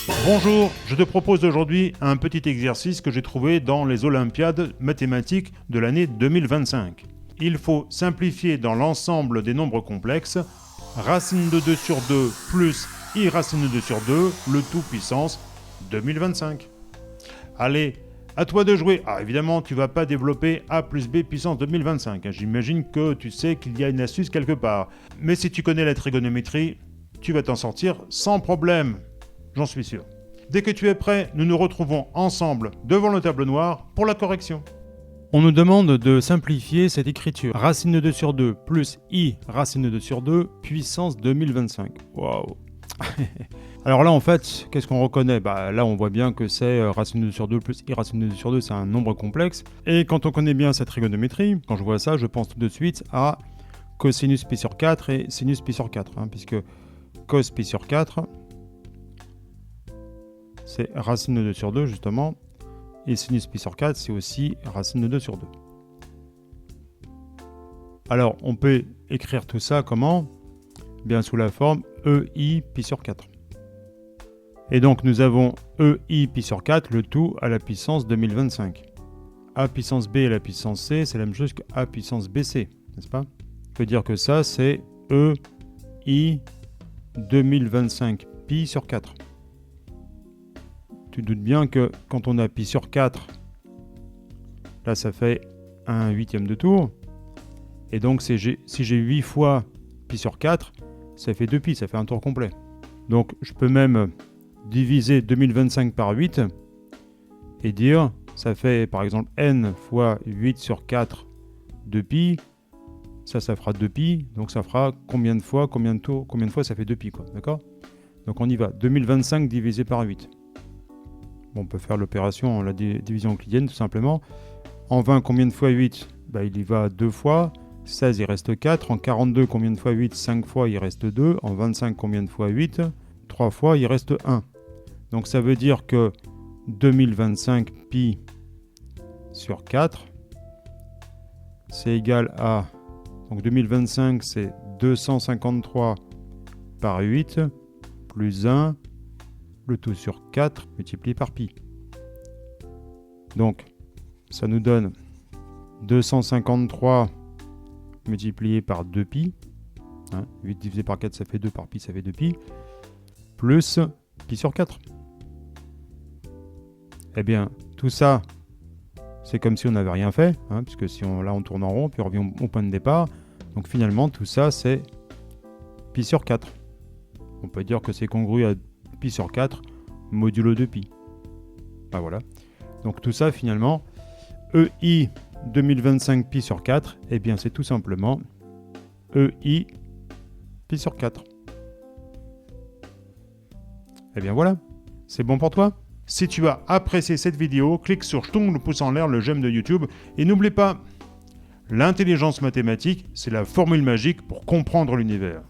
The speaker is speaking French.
Bonjour, je te propose aujourd'hui un petit exercice que j'ai trouvé dans les Olympiades mathématiques de l'année 2025. Il faut simplifier dans l'ensemble des nombres complexes racine de 2 sur 2 plus i racine de 2 sur 2, le tout puissance 2025. Allez, à toi de jouer. Ah, évidemment, tu ne vas pas développer a plus b puissance 2025. J'imagine que tu sais qu'il y a une astuce quelque part. Mais si tu connais la trigonométrie, tu vas t'en sortir sans problème. J'en suis sûr. Dès que tu es prêt, nous nous retrouvons ensemble devant le tableau noir pour la correction. On nous demande de simplifier cette écriture. Racine de 2 sur 2 plus i racine de 2 sur 2 puissance 2025. Waouh. Alors là, en fait, qu'est-ce qu'on reconnaît ? Là, on voit bien que c'est racine de 2 sur 2 plus i racine de 2 sur 2, c'est un nombre complexe. Et quand on connaît bien cette trigonométrie, quand je vois ça, je pense tout de suite à cosinus pi sur 4 et sinus pi sur 4, puisque cos pi sur 4, c'est racine de 2 sur 2, justement. Et sinus pi sur 4, c'est aussi racine de 2 sur 2. Alors, on peut écrire tout ça comment ? Bien sous la forme EI pi sur 4. Et donc, nous avons EI pi sur 4, le tout à la puissance 2025. A puissance B et la puissance C, c'est la même chose que A puissance BC, n'est-ce pas ? On peut dire que ça, c'est EI 2025 pi sur 4. Tu doutes bien que quand on a pi sur 4, là ça fait un huitième de tour. Et donc si j'ai 8 fois pi sur 4, ça fait 2 pi, ça fait un tour complet. Donc je peux même diviser 2025 par 8 et dire, ça fait par exemple n fois 8 sur 4, 2 pi. Ça fera 2 pi, donc ça fera combien de fois ça fait 2 pi, quoi, d'accord ? Donc on y va, 2025 divisé par 8. On peut faire l'opération en la division euclidienne tout simplement. En 20, combien de fois 8 ? Il y va 2 fois. 16, il reste 4. En 42, combien de fois 8 ? 5 fois, il reste 2. En 25, combien de fois 8 ? 3 fois, il reste 1. Donc ça veut dire que 2025 pi sur 4, c'est égal à... Donc 2025, c'est 253 par 8 plus 1. Le tout sur 4 multiplié par pi. Donc, ça nous donne 253 multiplié par 2 pi. 8 divisé par 4, ça fait 2, par pi, ça fait 2 pi. Plus pi sur 4. Eh bien, tout ça, c'est comme si on n'avait rien fait, puisque si on tourne en rond, puis on revient au point de départ. Donc finalement, tout ça, c'est pi sur 4. On peut dire que c'est congru à pi sur 4 modulo de pi. Voilà. Donc tout ça finalement, EI 2025 pi sur 4, eh bien c'est tout simplement EI pi sur 4. Eh bien voilà, c'est bon pour toi ? Si tu as apprécié cette vidéo, clique sur le pouce en l'air, le j'aime de YouTube, et n'oublie pas, l'intelligence mathématique, c'est la formule magique pour comprendre l'univers.